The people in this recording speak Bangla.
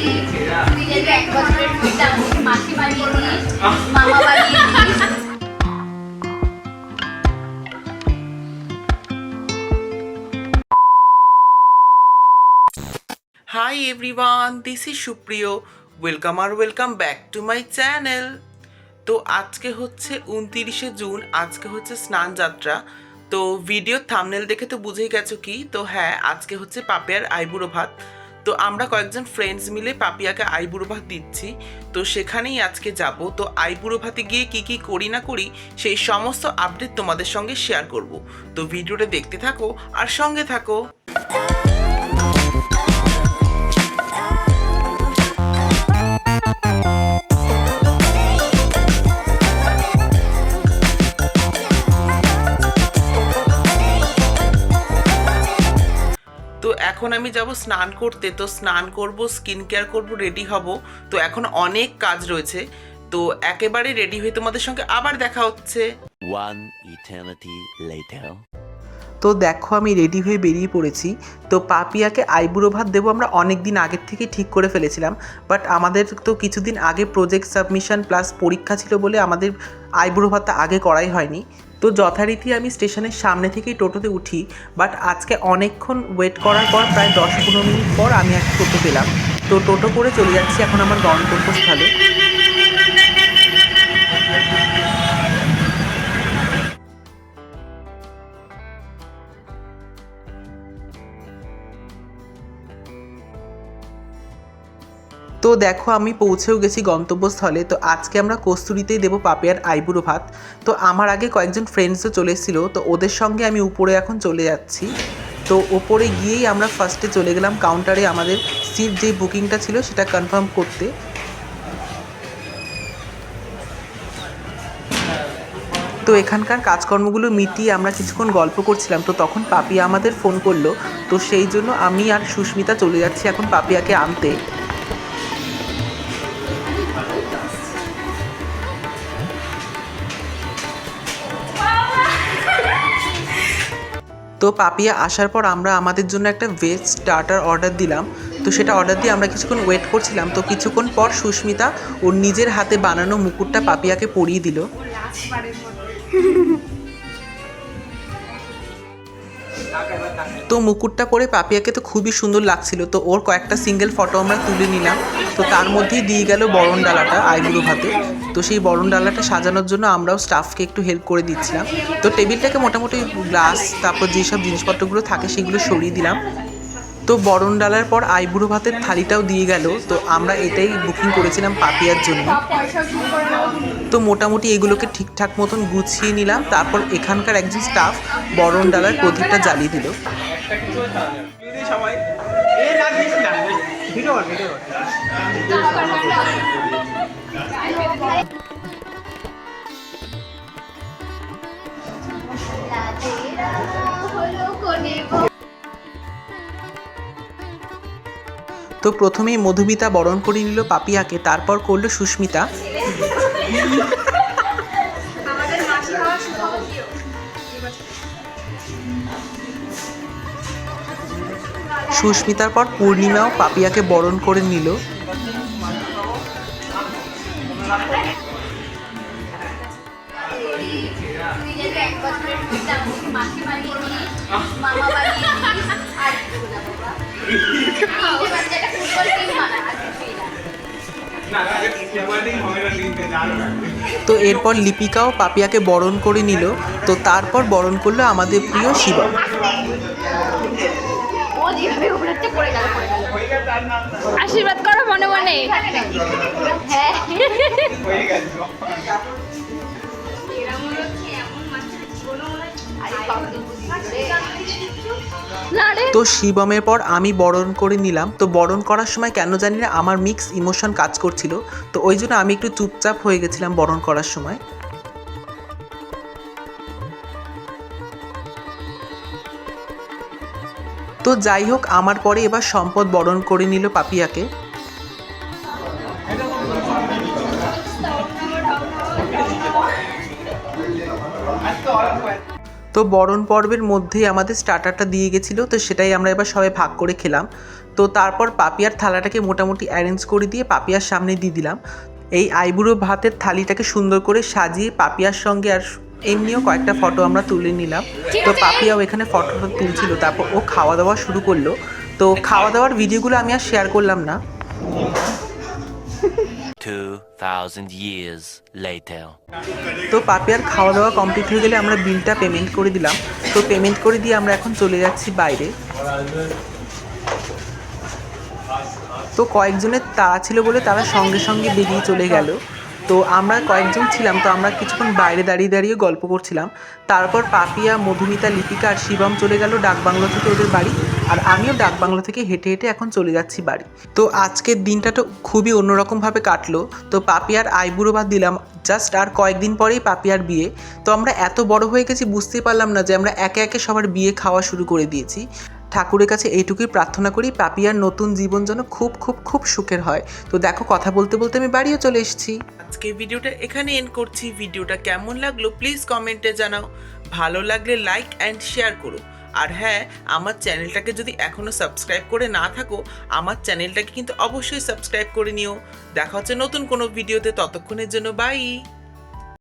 Hi everyone, this is Supriyo. Welcome or welcome back to my channel. তো আজকে হচ্ছে 29শে জুন, আজকে হচ্ছে স্নান যাত্রা। তো ভিডিও থাম্বনেল দেখে তো বুঝেই গেছো কি। তো হ্যাঁ, আজকে হচ্ছে পাপিয়ার আইবুড়ো ভাত। তো আমরা কয়েকজন ফ্রেন্ডস মিলে পাপিয়াকে আইবুড়ো ভাত দিচ্ছি। তো সেখানেই আজকে যাব। তো আইবুড়ো ভাতে গিয়ে কি কি করি না করি সেই সমস্ত আপডেট তোমাদের সঙ্গে শেয়ার করব। তো ভিডিওটা দেখতে থাকো আর সঙ্গে থাকো। তো এখন আমি যাব স্নান করতে। তো স্নান করব, স্কিন কেয়ার করব, রেডি হব। তো এখন অনেক কাজ রয়েছে। তো একেবারে রেডি হয়ে তোমাদের সঙ্গে আবার দেখা হচ্ছে। One eternity later. তো দেখো আমি রেডি হয়ে বেরিয়ে পড়েছি। তো পাপিয়াকে আইবুড়ো ভাত দেবো আমরা অনেক দিন আগের থেকে ঠিক করে ফেলেছিলাম, বাট আমাদের তো কিছুদিন আগে প্রজেক্ট সাবমিশন প্লাস পরীক্ষা ছিল বলে আমাদের আইবুড়ো ভাতটা আগে করাই হয়নি। তো যথারীতি আমি স্টেশনের সামনে থেকেই টোটোতে উঠি, বাট আজকে অনেকক্ষণ ওয়েট করার পর প্রায় 10-15 মিনিট পর আমি একটা টোটো পেলাম। তো টোটো করে চলে যাচ্ছি এখন আমার গন্তব্যস্থলে। তো দেখো আমি পৌঁছেও গেছি গন্তব্যস্থলে। তো আজকে আমরা কস্তুরীতেই দেবো পাপিয়ার আইবুড়ো ভাত। তো আমার আগে কয়েকজন ফ্রেন্ডসও চলে এসেছিলো, তো ওদের সঙ্গে আমি উপরে এখন চলে যাচ্ছি। তো ওপরে গিয়েই আমরা ফার্স্টে চলে গেলাম কাউন্টারে আমাদের সিট যে বুকিংটা ছিল সেটা কনফার্ম করতে। তো এখানকার কাজকর্মগুলো মিটিয়ে আমরা কিছুক্ষণ গল্প করছিলাম। তো তখন পাপিয়া আমাদের ফোন করলো। তো সেই জন্য আমি আর সুস্মিতা চলে যাচ্ছি এখন পাপিয়াকে আনতে। তো পাপিয়া আসার পর আমরা আমাদের জন্য একটা ভেজ স্টার্টার অর্ডার দিলাম। তো সেটা অর্ডার দিয়ে আমরা কিছুক্ষণ ওয়েট করছিলাম। তো কিছুক্ষণ পর সুস্মিতা ওর নিজের হাতে বানানো মুকুটটা পাপিয়াকে পরিয়ে দিল। তো মুকুটটা পরে পাপিয়াকে তো খুবই সুন্দর লাগছিল। তো ওর কয়েকটা সিঙ্গেল ফটো আমরা তুলে নিলাম। তো তার মধ্যেই দিয়ে গেল বরণ ডালাটা আইবুড়ো ভাতে। তো সেই বরণ ডালাটা সাজানোর জন্য আমরাও স্টাফকে একটু হেল্প করে দিচ্ছিলাম। তো টেবিলটাকে মোটামুটি গ্লাস তারপর যেসব জিনিসপত্রগুলো থাকে সেগুলো সরিয়ে দিলাম। তো বরণ ডালার পর আইবুড়ো ভাতের থালিটাও দিয়ে গেল। তো আমরা এটাই বুকিং করেছিলাম পাপিয়ার জন্য। তো মোটামুটি এগুলোকে ঠিকঠাক মতন গুছিয়ে নিলাম। তারপর এখানকার একজন স্টাফ বরণ ডালার প্রদীপটা জ্বালিয়ে দিল। তো প্রথমেই মধুমিতা বরণ করে নিল পাপিয়াকে, তারপর করলো সুস্মিতা। সুস্মিতার পর পূর্ণিমাও পাপিয়াকে বরণ করে নিল। তো এরপর লিপিকাও পাপিয়াকে বরণ করে নিল। তো তারপর বরণ করলো আমাদের প্রিয় শিবা। আশীর্বাদ করো মনে মনে। হ্যাঁ তো শিবমের পর আমি বরণ করে নিলাম। তো বরণ করার সময় কেন জানি না আমার মিক্স ইমোশন কাজ করছিল। তো ওই জন্য আমি একটু চুপচাপ হয়ে গেছিলাম বরণ করার সময়। তো যাই হোক, আমার পরে এবার সম্পদ বরণ করে নিল পাপিয়াকে। তো বরণ পর্বের মধ্যেই আমাদের স্টার্টারটা দিয়ে গেছিলো। তো সেটাই আমরা এবার সবাই ভাগ করে খেলাম। তো তারপর পাপিয়ার থালাটাকে মোটামুটি অ্যারেঞ্জ করে দিয়ে পাপিয়ার সামনে দিয়ে দিলাম। এই আইবুড়ো ভাতের থালিটাকে সুন্দর করে সাজিয়ে পাপিয়ার সঙ্গে আর এমনিও কয়েকটা ফটো আমরা তুলে নিলাম। তো পাপিয়াও এখানে ফটোটা তুলছিল, তারপর ও খাওয়া দাওয়া শুরু করলো। তো খাওয়া দাওয়ার ভিডিওগুলো আমি আর শেয়ার করলাম না। 2000 years later. তো পাপিয়ার খাওয়া দাওয়া কমপ্লিট হয়ে গেলে আমরা বিলটা পেমেন্ট করে দিলাম। তো পেমেন্ট করে দিয়ে আমরা এখন চলে যাচ্ছি বাইরে। তো কয়েকজনের তাড়া ছিল বলে তারা সঙ্গে সঙ্গে বেরিয়ে চলে গেল। তো আমরা কয়েকজন ছিলাম, তো আমরা কিছুক্ষণ বাইরে দাঁড়িয়ে দাঁড়িয়ে গল্প করছিলাম। তারপর পাপিয়া, মধুমিতা, লিপিকা আর শিবম চলে গেল ডাকবাংলো থেকে ওদের বাড়ি, আর আমিও ডাকবাংলো থেকে হেঁটে হেঁটে এখন চলে যাচ্ছি বাড়ি। তো আজকের দিনটা তো খুবই অন্যরকমভাবে কাটলো। তো পাপিয়ার আইবুড়ো ভাত দিলাম, জাস্ট আর কয়েকদিন পরেই পাপিয়ার বিয়ে। তো আমরা এত বড় হয়ে গেছি বুঝতেই পারলাম না যে আমরা একে একে সবার বিয়ে খাওয়া শুরু করে দিয়েছি। ঠাকুরের কাছে এইটুকুই প্রার্থনা করি পাপিয়ার নতুন জীবন যেন খুব খুব খুব সুখের হয়। তো দেখো, কথা বলতে বলতে আমি বাড়িও চলে এসেছি। আজকে ভিডিওটা এখানে এন্ড করছি। ভিডিওটা কেমন লাগলো প্লিজ কমেন্টে জানাও। ভালো লাগলে লাইক অ্যান্ড শেয়ার করো। আর হ্যাঁ, আমার চ্যানেলটাকে যদি এখনও সাবস্ক্রাইব করে না থাকো, আমার চ্যানেলটাকে কিন্তু অবশ্যই সাবস্ক্রাইব করে নিও। দেখা হচ্ছে নতুন কোনো ভিডিওতে, ততক্ষণের জন্য বাই।